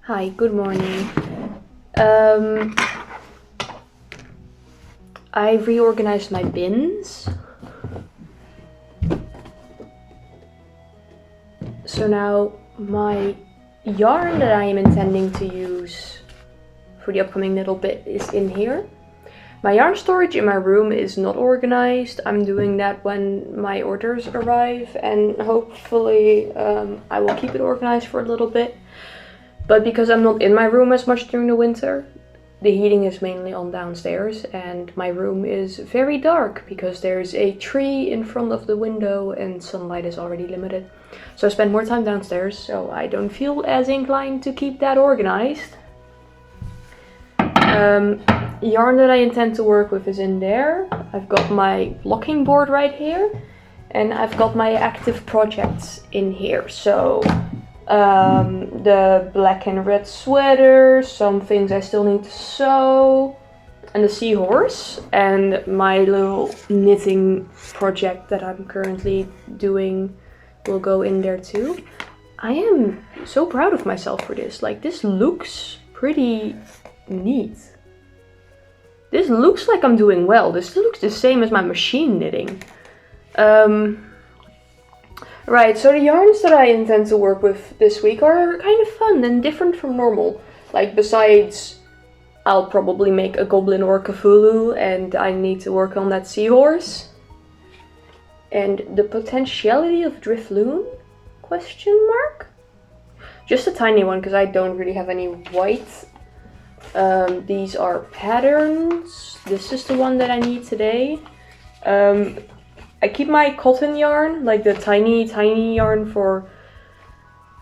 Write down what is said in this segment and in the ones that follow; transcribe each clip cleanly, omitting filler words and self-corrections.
Hi, good morning. Um, I reorganized my bins. So now my yarn that I am intending to use for the upcoming little bit is in here. My yarn storage in my room is not organized. I'm doing that when my orders arrive, and hopefully I will keep it organized for a little bit. But because I'm not in my room as much during the winter, the heating is mainly on downstairs, and my room is very dark because there's a tree in front of the window and sunlight is already limited. So I spend more time downstairs, so I don't feel as inclined to keep that organized. Yarn that I intend to work with is in there. I've got my blocking board right here, and I've got my active projects in here. So the black and red sweater, some things I still need to sew, and the seahorse, and my little knitting project that I'm currently doing will go in there too. I am so proud of myself for this. Like, this looks pretty neat. This looks like I'm doing well. This looks the same as my machine knitting. Right, so the yarns that I intend to work with this week are kind of fun and different from normal. Like, besides, I'll probably make a goblin or a Cthulhu, and I need to work on that seahorse. And the potentiality of Drifloon? Question mark? Just a tiny one, because I don't really have any white. These are patterns. This is the one that I need today. I keep my cotton yarn, like the tiny yarn for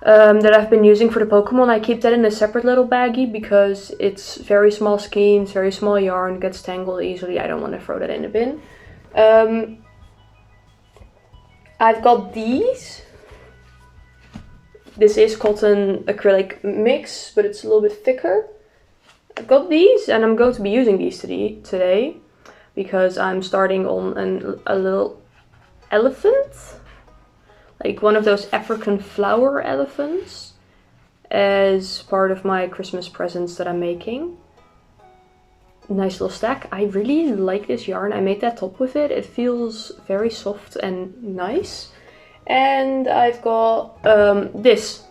that I've been using for the Pokemon. I keep that in a separate little baggie because it's very small skeins, very small yarn, gets tangled easily. I don't want to throw that in the bin. I've got these. This is cotton acrylic mix, but it's a little bit thicker. I've got these, and I'm going to be using these today because I'm starting on a little elephant, like one of those African flower elephants, as part of my Christmas presents that I'm making. Nice little stack. I really like this yarn. I made that top with it. It feels very soft and nice. And I've got this.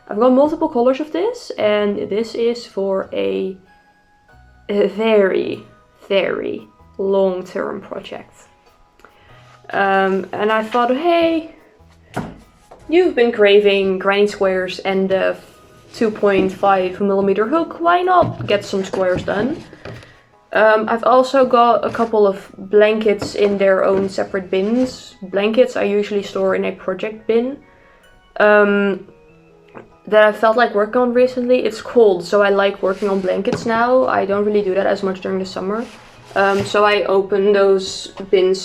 I've got multiple colors of this, and this is for a very, very long-term project. And I thought, hey, you've been craving granny squares and a 2.5mm hook. Why not get some squares done? I've also got a couple of blankets in their own separate bins. Blankets I usually store in a project bin. That I felt like working on recently. It's cold, so I like working on blankets now. I don't really do that as much during the summer. So I open those bins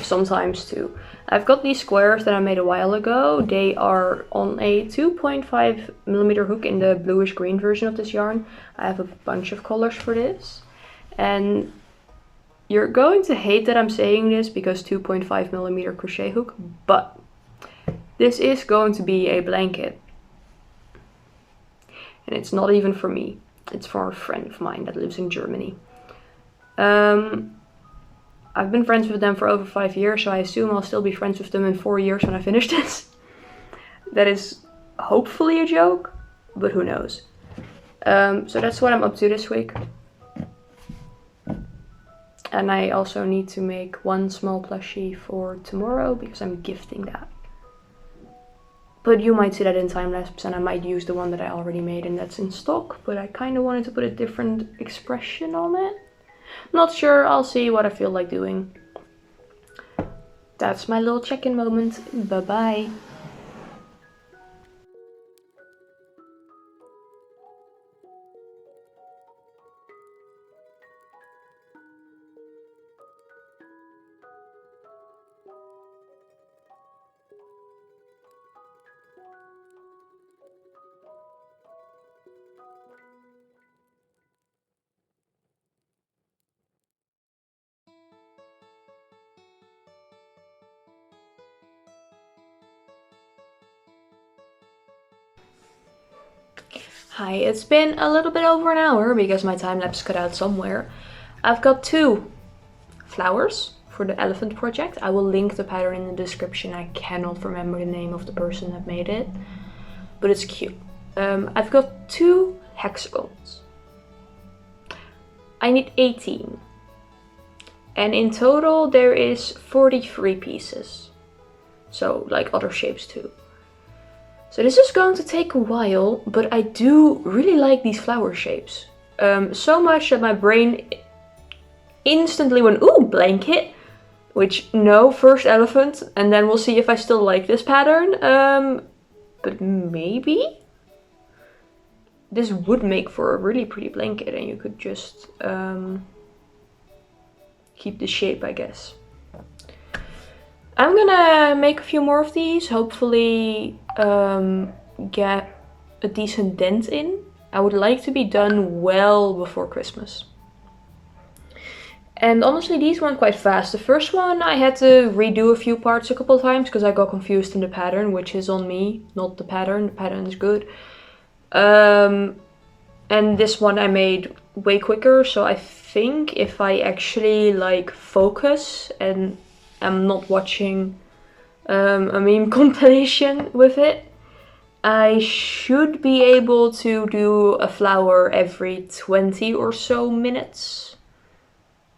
sometimes too. I've got these squares that I made a while ago. They are on a 2.5mm hook in the bluish green version of this yarn. I have a bunch of colors for this. And you're going to hate that I'm saying this because 2.5mm crochet hook, but this is going to be a blanket. And it's not even for me. It's for a friend of mine that lives in Germany. I've been friends with them for over 5 years, so I assume I'll still be friends with them in 4 years when I finish this. That is hopefully a joke, but who knows. So that's what I'm up to this week. And I also need to make one small plushie for tomorrow because I'm gifting that. But you might see that in time lapse, and I might use the one that I already made and that's in stock, but I kind of wanted to put a different expression on it. Not sure, I'll see what I feel like doing. That's my little check-in moment. Bye-bye. Hi, it's been a little bit over an hour because my time lapse cut out somewhere. I've got 2 flowers for the elephant project. I will link the pattern in the description. I cannot remember the name of the person that made it, but it's cute. I've got 2 hexagons. I need 18. And in total there is 43 pieces. So like other shapes too. So this is going to take a while, but I do really like these flower shapes. So much that my brain instantly went, ooh, blanket. Which, no, first elephant, and then we'll see if I still like this pattern. But maybe? This would make for a really pretty blanket, and you could just keep the shape, I guess. I'm gonna make a few more of these, hopefully get a decent dent in. I would like to be done well before Christmas. And honestly, these went quite fast. The first one I had to redo a few parts a couple of times because I got confused in the pattern, which is on me, not the pattern. The pattern is good. And this one I made way quicker, so I think if I actually like focus and I'm not watching a meme compilation with it, I should be able to do a flower every 20 or so minutes.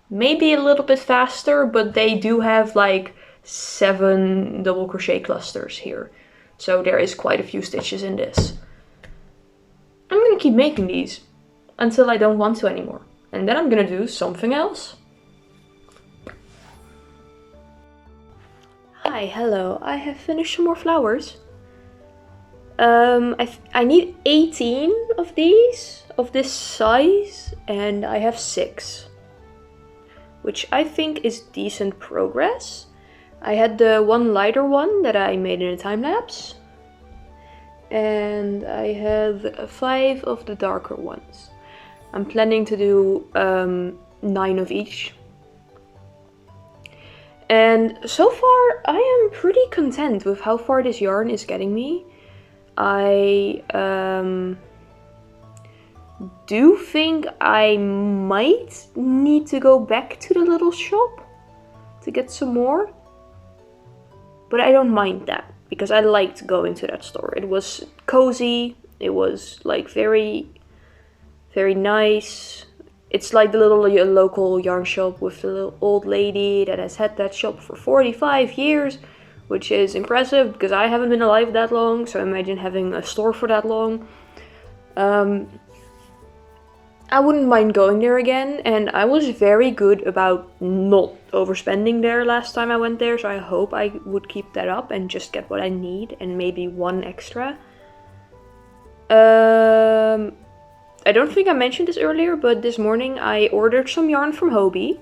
Maybe a little bit faster, but they do have like 7 double crochet clusters here. So there is quite a few stitches in this. I'm gonna keep making these until I don't want to anymore. And then I'm gonna do something else. Hi, hello. I have finished some more flowers. I need 18 of these, of this size, and I have 6. Which I think is decent progress. I had the one lighter one that I made in a time lapse. And I have 5 of the darker ones. I'm planning to do 9 of each. And so far I am pretty content with how far this yarn is getting me. I do think I might need to go back to the little shop to get some more. But I don't mind that because I liked going to that store. It was cozy, it was like very, very nice. It's like the little local yarn shop with the little old lady that has had that shop for 45 years, which is impressive because I haven't been alive that long, so imagine having a store for that long. I wouldn't mind going there again, and I was very good about not overspending there last time I went there, so I hope I would keep that up and just get what I need and maybe 1 extra. I don't think I mentioned this earlier, but this morning I ordered some yarn from Hobie.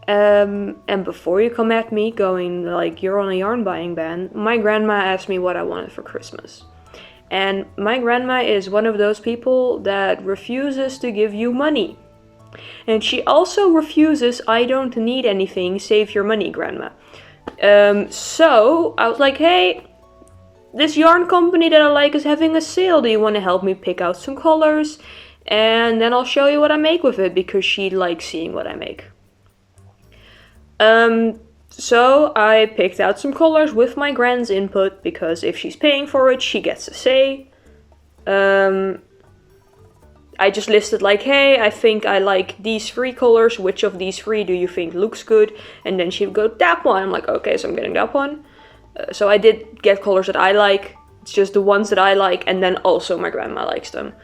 And before you come at me going like you're on a yarn buying ban, my grandma asked me what I wanted for Christmas. And my grandma is one of those people that refuses to give you money. And she also refuses, I don't need anything, save your money, grandma. So I was like, hey, this yarn company that I like is having a sale. Do you want to help me pick out some colors? And then I'll show you what I make with it, because she likes seeing what I make. So I picked out some colors with my grand's input, because if she's paying for it, she gets a say. I just listed like, hey, I think I like these 3 colors. Which of these 3 do you think looks good? And then she would go, that one. I'm like, okay, so I'm getting that one. So I did get colors that I like. It's just the ones that I like, and then also my grandma likes them.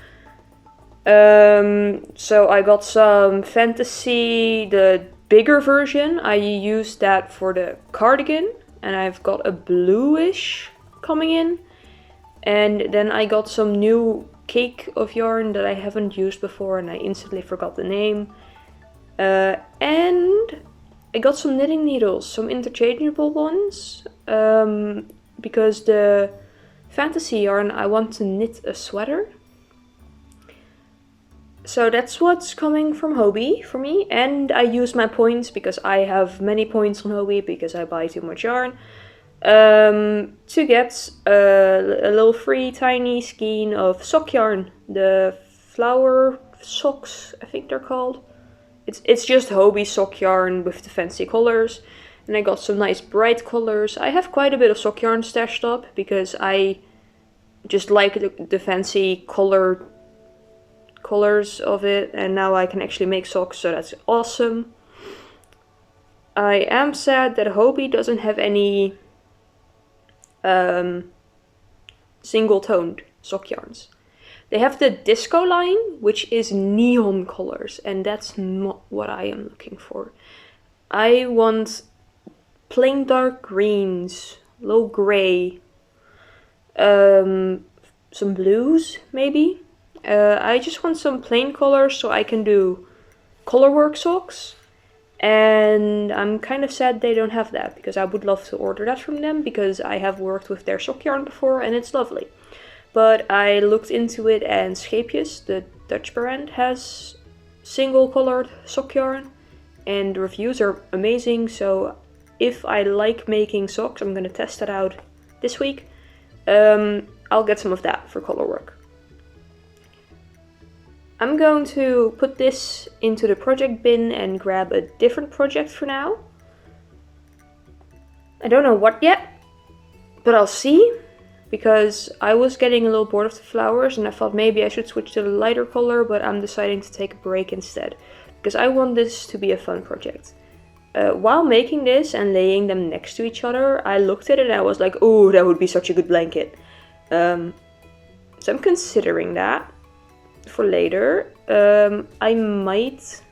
So I got some Fantasy, the bigger version. I used that for the cardigan, and I've got a bluish coming in. And then I got some new cake of yarn that I haven't used before, and I instantly forgot the name. And I got some knitting needles, some interchangeable ones, because the Fantasy yarn, I want to knit a sweater. So that's what's coming from Hobie for me, and I use my points because I have many points on Hobie because I buy too much yarn. to get a little free tiny skein of sock yarn. The flower socks, I think they're called. It's just Hobie sock yarn with the fancy colors. And I got some nice bright colors. I have quite a bit of sock yarn stashed up because I just like the fancy colors of it. And now I can actually make socks, so that's awesome. I am sad that Hobie doesn't have any single-toned sock yarns. They have the disco line, which is neon colors, and that's not what I am looking for. I want plain dark greens, low gray, some blues maybe. I just want some plain colors so I can do colorwork socks. And I'm kind of sad they don't have that, because I would love to order that from them, because I have worked with their sock yarn before and it's lovely. But I looked into it, and Scheepjes, the Dutch brand, has single colored sock yarn, and the reviews are amazing. So if I like making socks, I'm going to test that out this week. I'll get some of that for color work. I'm going to put this into the project bin and grab a different project for now. I don't know what yet, but I'll see. Because I was getting a little bored of the flowers and I thought maybe I should switch to the lighter color, but I'm deciding to take a break instead. Because I want this to be a fun project. While making this and laying them next to each other, I looked at it and I was like, oh, that would be such a good blanket. So I'm considering that for later. I might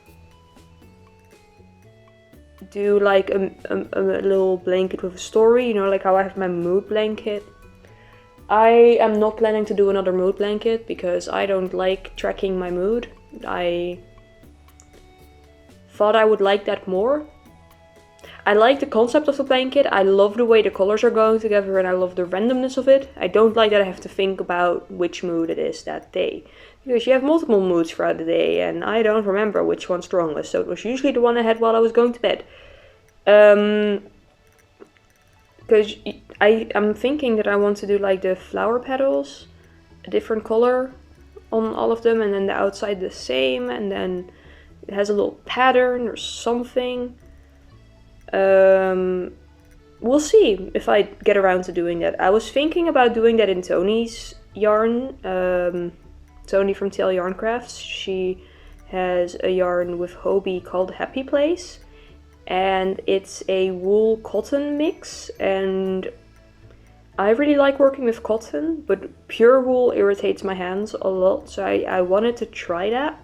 do like a little blanket with a story, you know, like how I have my mood blanket. I am not planning to do another mood blanket because I don't like tracking my mood. I thought I would like that more. I like the concept of the blanket. I love the way the colors are going together and I love the randomness of it. I don't like that I have to think about which mood it is that day. Because you have multiple moods throughout the day and I don't remember which one's strongest. So it was usually the one I had while I was going to bed. Because I'm thinking that I want to do like the flower petals, a different color on all of them, and then the outside the same, and then it has a little pattern or something. We'll see if I get around to doing that. I was thinking about doing that in Tony's yarn, Tony from Tail Yarn Crafts. She has a yarn with Hobie called Happy Place. And it's a wool cotton mix, and I really like working with cotton, but pure wool irritates my hands a lot, so I wanted to try that.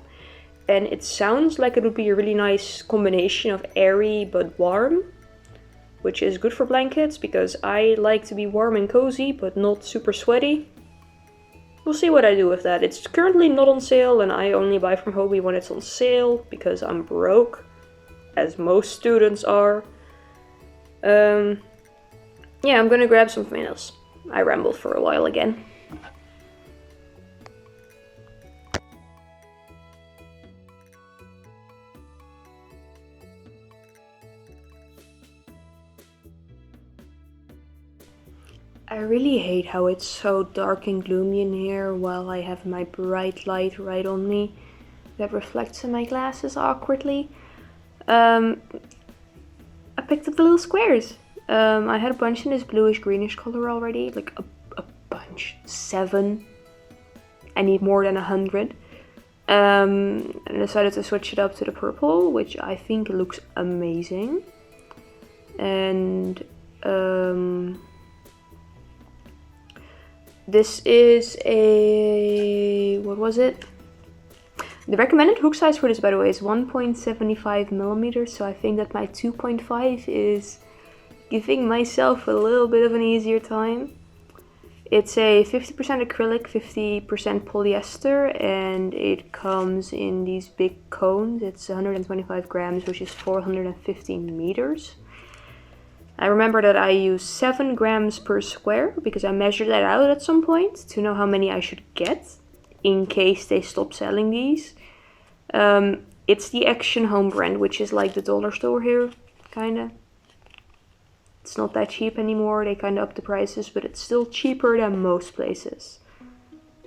And it sounds like it would be a really nice combination of airy but warm, which is good for blankets because I like to be warm and cozy but not super sweaty. We'll see what I do with that. It's currently not on sale and I only buy from Hobie when it's on sale because I'm broke, as most students are. Yeah, I'm gonna grab something else. I rambled for a while again. I really hate how it's so dark and gloomy in here while I have my bright light right on me that reflects in my glasses awkwardly. I picked up the little squares. I had a bunch in this bluish greenish color already, like a bunch, 7. I need more than 100. And I decided to switch it up to the purple, which I think looks amazing. And this is a, what was it? The recommended hook size for this, by the way, is 1.75 millimeters, so I think that my 2.5 is giving myself a little bit of an easier time. It's a 50% acrylic, 50% polyester, and it comes in these big cones. It's 125 grams, which is 415 meters. I remember that I use 7 grams per square because I measured that out at some point to know how many I should get in case they stop selling these. It's the Action Home brand, which is like the dollar store here, kinda. It's not that cheap anymore. They kind of up the prices, but it's still cheaper than most places.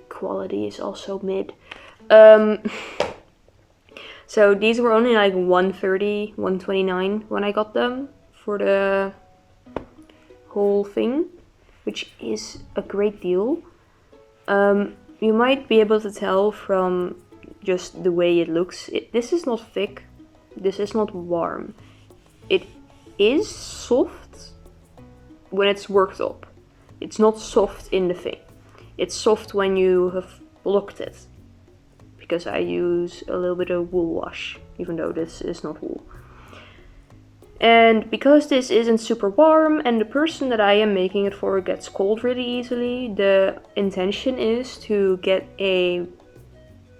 Quality is also mid. So these were only like $130, $129 when I got them for the whole thing, which is a great deal. You might be able to tell from just the way it looks. This is not thick, this is not warm. It is soft when it's worked up. It's not soft in the thing. It's soft when you have blocked it. Because I use a little bit of wool wash, even though this is not wool. And because this isn't super warm and the person that I am making it for gets cold really easily, the intention is to get a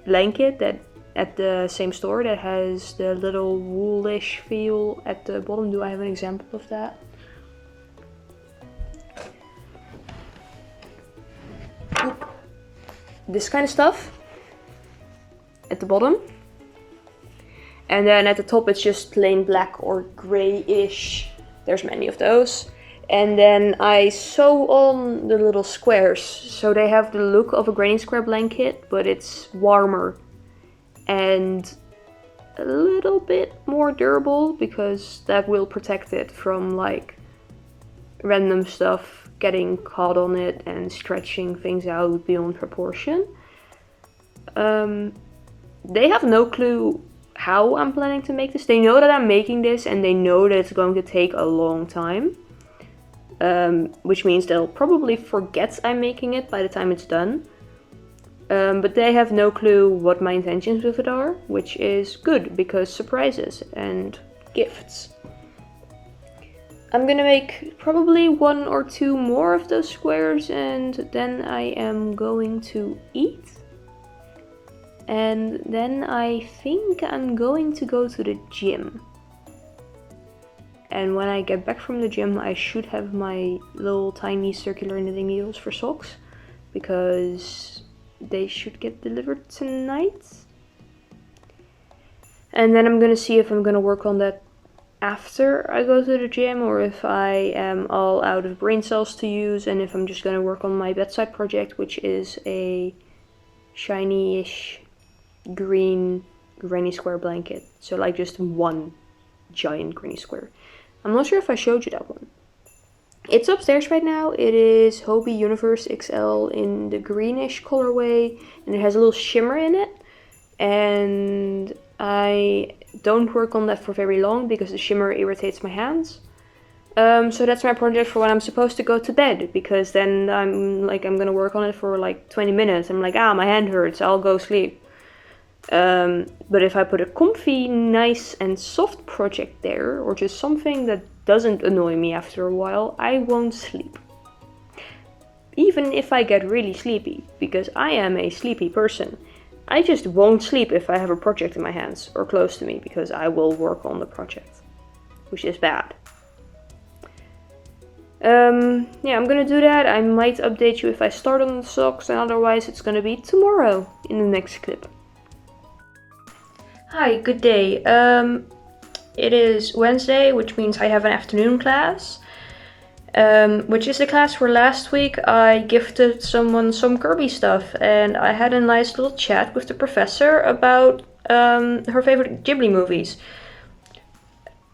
blanket that at the same store that has the little woolish feel at the bottom. Do I have an example of that? This kind of stuff at the bottom, and then at the top it's just plain black or grayish. There's many of those. And then I sew on the little squares, so they have the look of a granny square blanket, but it's warmer and a little bit more durable, because that will protect it from like random stuff getting caught on it and stretching things out beyond proportion. They have no clue how I'm planning to make this. They know that I'm making this and they know that it's going to take a long time. Which means they'll probably forget I'm making it by the time it's done. But they have no clue what my intentions with it are, which is good because surprises and gifts. I'm gonna make probably 1 or 2 more of those squares and then I am going to eat. And then I think I'm going to go to the gym. And when I get back from the gym, I should have my little tiny circular knitting needles for socks, because they should get delivered tonight. And then I'm gonna see if I'm gonna work on that after I go to the gym, or if I am all out of brain cells to use, and if I'm just gonna work on my bedside project, which is a shiny-ish green granny square blanket. So like just one giant granny square. I'm not sure if I showed you that one. It's upstairs right now. It is Hobie Universe XL in the greenish colorway, and it has a little shimmer in it. And I don't work on that for very long because the shimmer irritates my hands. So that's my project for when I'm supposed to go to bed, because then I'm gonna work on it for like 20 minutes. I'm like, my hand hurts, I'll go sleep. But if I put a comfy, nice and soft project there, or just something that doesn't annoy me after a while, I won't sleep. Even if I get really sleepy, because I am a sleepy person. I just won't sleep if I have a project in my hands or close to me, because I will work on the project, which is bad. Yeah, I'm gonna do that. I might update you if I start on the socks, and otherwise it's gonna be tomorrow in the next clip. Hi, good day. It is Wednesday, which means I have an afternoon class, which is the class where last week I gifted someone some Kirby stuff, and I had a nice little chat with the professor about her favorite Ghibli movies.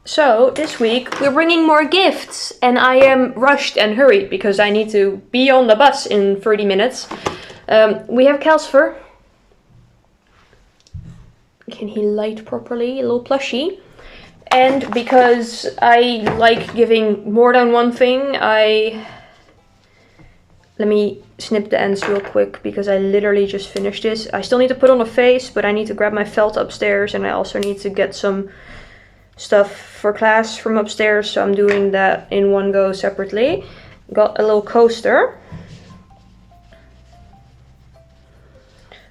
So this week we're bringing more gifts, and I am rushed and hurried because I need to be on the bus in 30 minutes. We have Calcifer. Can he light properly? A little plushie. And because I like giving more than one thing, let me snip the ends real quick because I literally just finished this. I still need to put on a face, but I need to grab my felt upstairs, and I also need to get some stuff for class from upstairs, so I'm doing that in one go separately. Got a little coaster.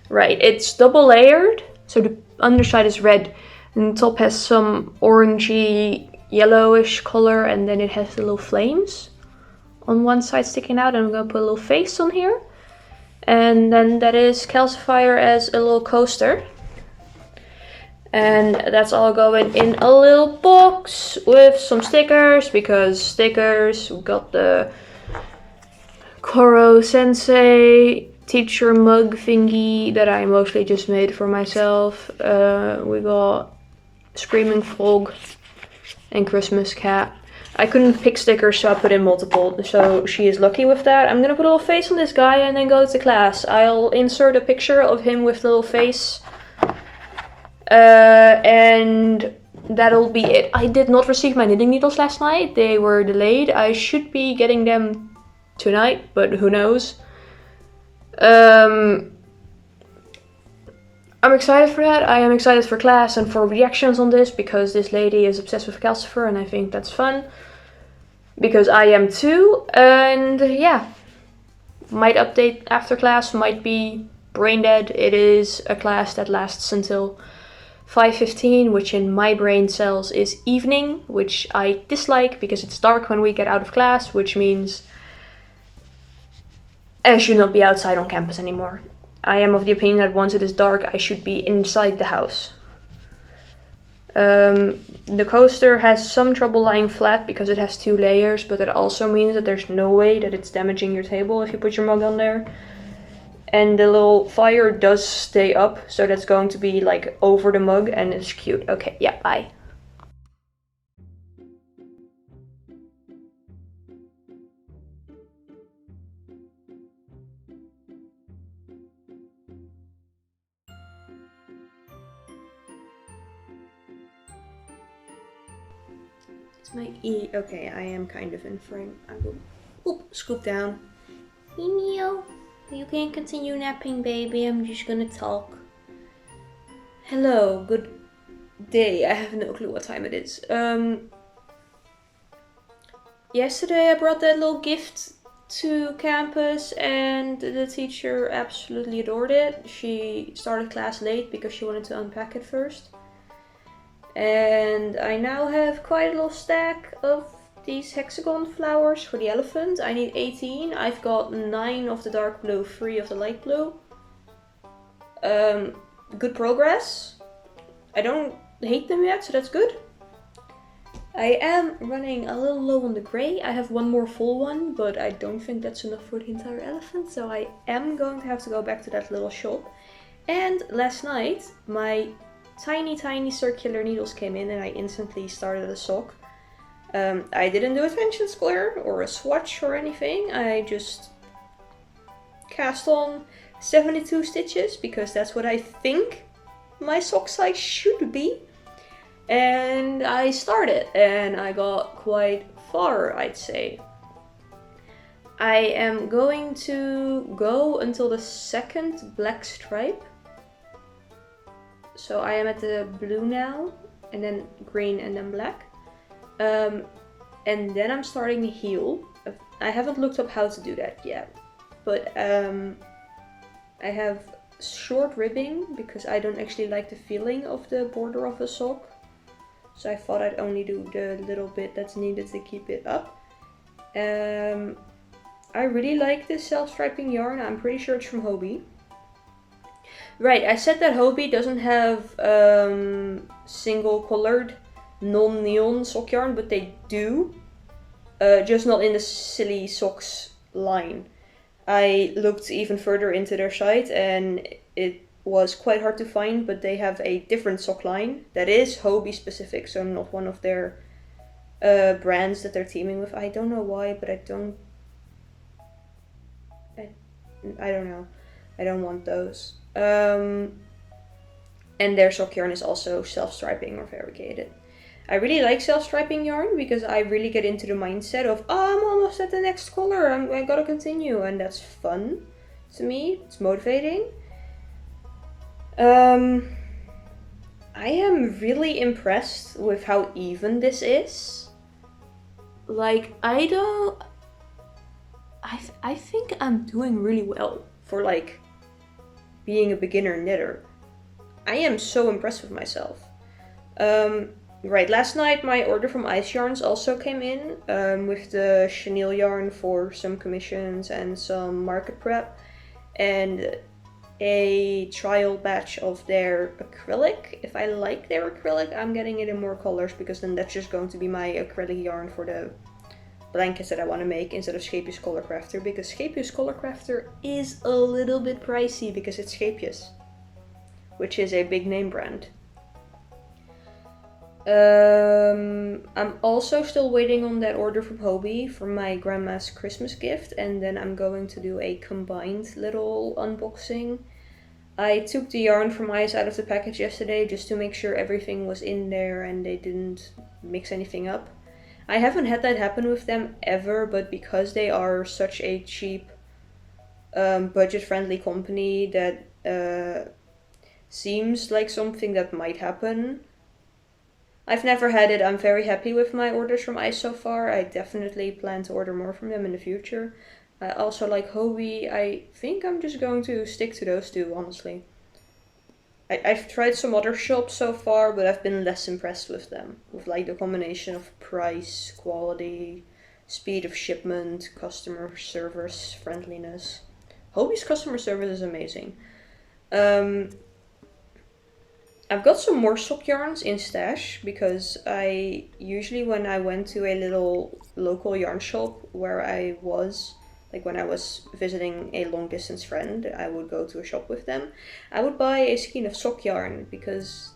Right, it's double layered, so the underside is red and the top has some orangey yellowish color, and then it has the little flames on one side sticking out, and I'm gonna put a little face on here, and then that is Calcifier as a little coaster. And that's all going in a little box with some stickers, because stickers, we got the Koro Sensei teacher mug thingy that I mostly just made for myself. We got Screaming Frog and Christmas Cat. I couldn't pick stickers, so I put in multiple, so she is lucky with that. I'm gonna put a little face on this guy and then go to class. I'll insert a picture of him with little face. And that'll be it. I did not receive my knitting needles last night. They were delayed. I should be getting them tonight, but who knows. I'm excited for that. I am excited for class and for reactions on this, because this lady is obsessed with calcifer and I think that's fun. Because I am too. And yeah, might update after class, might be brain dead. It is a class that lasts until 5:15, which in my brain cells is evening, which I dislike because it's dark when we get out of class, which means I should not be outside on campus anymore. I am of the opinion that once it is dark, I should be inside the house. The coaster has some trouble lying flat because it has 2 layers, but it also means that there's no way that it's damaging your table if you put your mug on there. And the little fire does stay up, so that's going to be like over the mug, and it's cute. Okay, yeah, bye. It's my E. Okay, I am kind of in frame. I will scoop down. Emil. You can continue napping, baby. I'm just gonna talk. Hello, good day. I have no clue what time it is. Yesterday I brought that little gift to campus and the teacher absolutely adored it. She started class late because she wanted to unpack it first. And I now have quite a little stack of these hexagon flowers for the elephant. I need 18. I've got 9 of the dark blue, 3 of the light blue. Good progress. I don't hate them yet, so that's good. I am running a little low on the gray. I have 1 more full one, but I don't think that's enough for the entire elephant, so I am going to have to go back to that little shop. And last night, my tiny circular needles came in and I instantly started a sock. I didn't do a tension square or a swatch or anything. I just cast on 72 stitches because that's what I think my sock size should be. And I started and I got quite far, I'd say. I am going to go until the 2nd black stripe. So I am at the blue now, and then green and then black. And then I'm starting the heel. I haven't looked up how to do that yet, but I have short ribbing because I don't actually like the feeling of the border of a sock. So I thought I'd only do the little bit that's needed to keep it up. I really like this self-striping yarn. I'm pretty sure it's from Hobie. Right, I said that Hobie doesn't have single colored non-neon sock yarn, but they do. Just not in the silly socks line. I looked even further into their site and it was quite hard to find, but they have a different sock line that is Hobie specific, so not one of their brands that they're teaming with. I don't know why, but I don't know. I don't want those. And their sock yarn is also self-striping or variegated. I really like self-striping yarn because I really get into the mindset of, oh, I'm almost at the next color, I gotta continue, and that's fun to me. It's motivating. I am really impressed with how even this is. Like, I think I'm doing really well for like being a beginner knitter. I am so impressed with myself. Right, last night my order from Ice Yarns also came in with the chenille yarn for some commissions and some market prep. And a trial batch of their acrylic. If I like their acrylic, I'm getting it in more colors, because then that's just going to be my acrylic yarn for the blankets that I want to make instead of Scapious Color Crafter, because Scapious Color Crafter is a little bit pricey because it's Scapious, which is a big name brand. I'm also still waiting on that order from Hobie for my grandma's Christmas gift, and then I'm going to do a combined little unboxing. I took the yarn from Ice out of the package yesterday just to make sure everything was in there and they didn't mix anything up. I haven't had that happen with them ever, but because they are such a cheap, budget-friendly company, that seems like something that might happen. I've never had it. I'm very happy with my orders from Ice so far. I definitely plan to order more from them in the future. I also like Hobie. I think I'm just going to stick to those two, honestly. I've tried some other shops so far, but I've been less impressed with them. With like the combination of price, quality, speed of shipment, customer service, friendliness. Hobie's customer service is amazing. I've got some more sock yarns in stash, because I usually, when I went to a little local yarn shop where I was, like when I was visiting a long distance friend, I would go to a shop with them. I would buy a skein of sock yarn because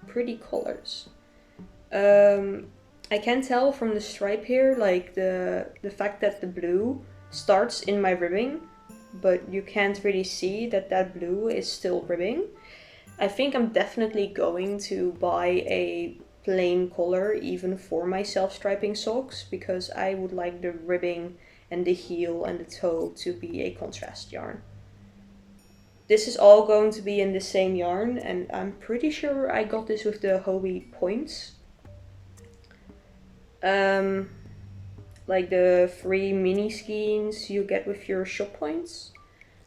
pretty colors. I can tell from the stripe here, like the fact that the blue starts in my ribbing, but you can't really see that that blue is still ribbing. I think I'm definitely going to buy a plain color even for my self-striping socks, because I would like the ribbing and the heel and the toe to be a contrast yarn. This is all going to be in the same yarn, and I'm pretty sure I got this with the Hobie points. Like the free mini skeins you get with your shop points.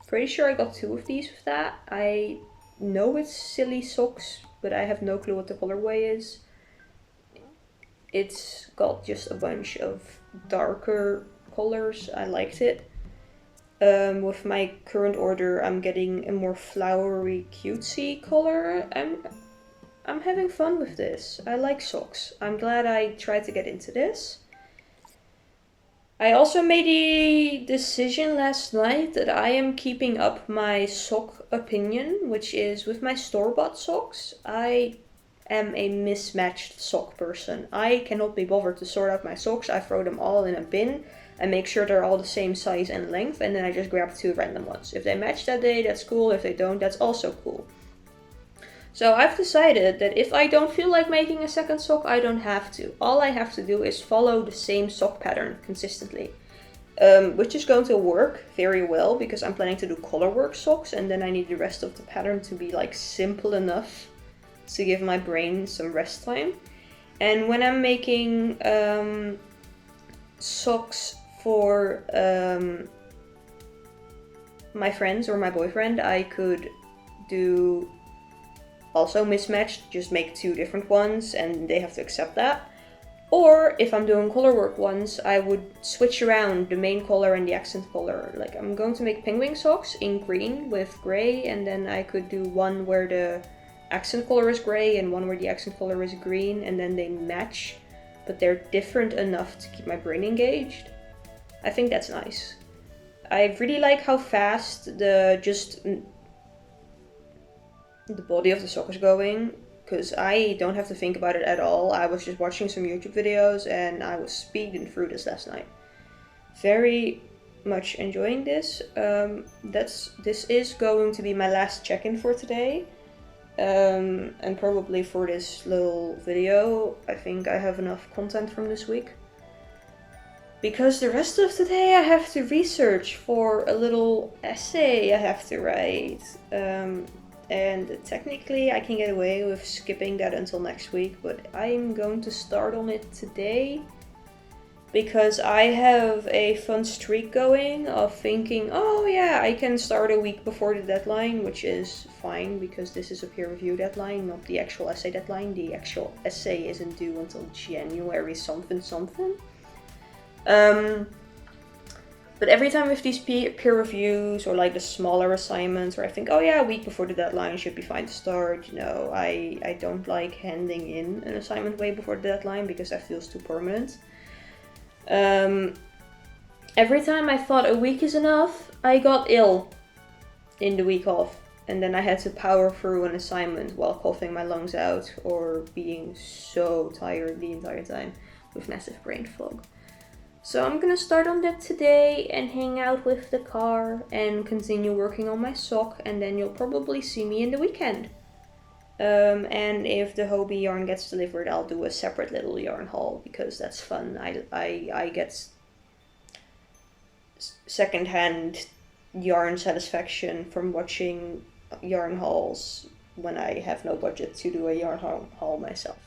Pretty sure I got 2 of these with that. I know it's Silly Socks, but I have no clue what the colorway is. It's got just a bunch of darker colors. I liked it. With my current order, I'm getting a more flowery, cutesy color. I'm having fun with this. I like socks. I'm glad I tried to get into this. I also made a decision last night that I am keeping up my sock opinion, which is with my store-bought socks. I am a mismatched sock person. I cannot be bothered to sort out my socks. I throw them all in a bin. I make sure they're all the same size and length, and then I just grab 2 random ones. If they match that day, that's cool. If they don't, that's also cool. So I've decided that if I don't feel like making a second sock, I don't have to. All I have to do is follow the same sock pattern consistently. Which is going to work very well, because I'm planning to do colorwork socks, and then I need the rest of the pattern to be like simple enough to give my brain some rest time. And when I'm making socks for my friends or my boyfriend, I could do also mismatched, just make 2 different ones and they have to accept that. Or if I'm doing colorwork ones, I would switch around the main color and the accent color. Like I'm going to make penguin socks in green with gray, and then I could do one where the accent color is gray and one where the accent color is green, and then they match, but they're different enough to keep my brain engaged. I think that's nice. I really like how fast the body of the sock is going, because I don't have to think about it at all. I was just watching some YouTube videos and I was speeding through this last night. Very much enjoying this. This is going to be my last check-in for today. And probably for this little video. I think I have enough content from this week. Because the rest of the day I have to research for a little essay I have to write. And technically I can get away with skipping that until next week, but I'm going to start on it today because I have a fun streak going of thinking, oh yeah, I can start a week before the deadline, which is fine because this is a peer review deadline, not the actual essay deadline. The actual essay isn't due until January something. But every time with these peer reviews or like the smaller assignments where I think, oh yeah, a week before the deadline should be fine to start, you know, I don't like handing in an assignment way before the deadline because that feels too permanent. Every time I thought a week is enough, I got ill in the week off. And then I had to power through an assignment while coughing my lungs out or being so tired the entire time with massive brain fog. So I'm gonna start on that today and hang out with the car and continue working on my sock, and then you'll probably see me in the weekend. And if the Hobie yarn gets delivered, I'll do a separate little yarn haul because that's fun. I get secondhand yarn satisfaction from watching yarn hauls when I have no budget to do a yarn haul myself.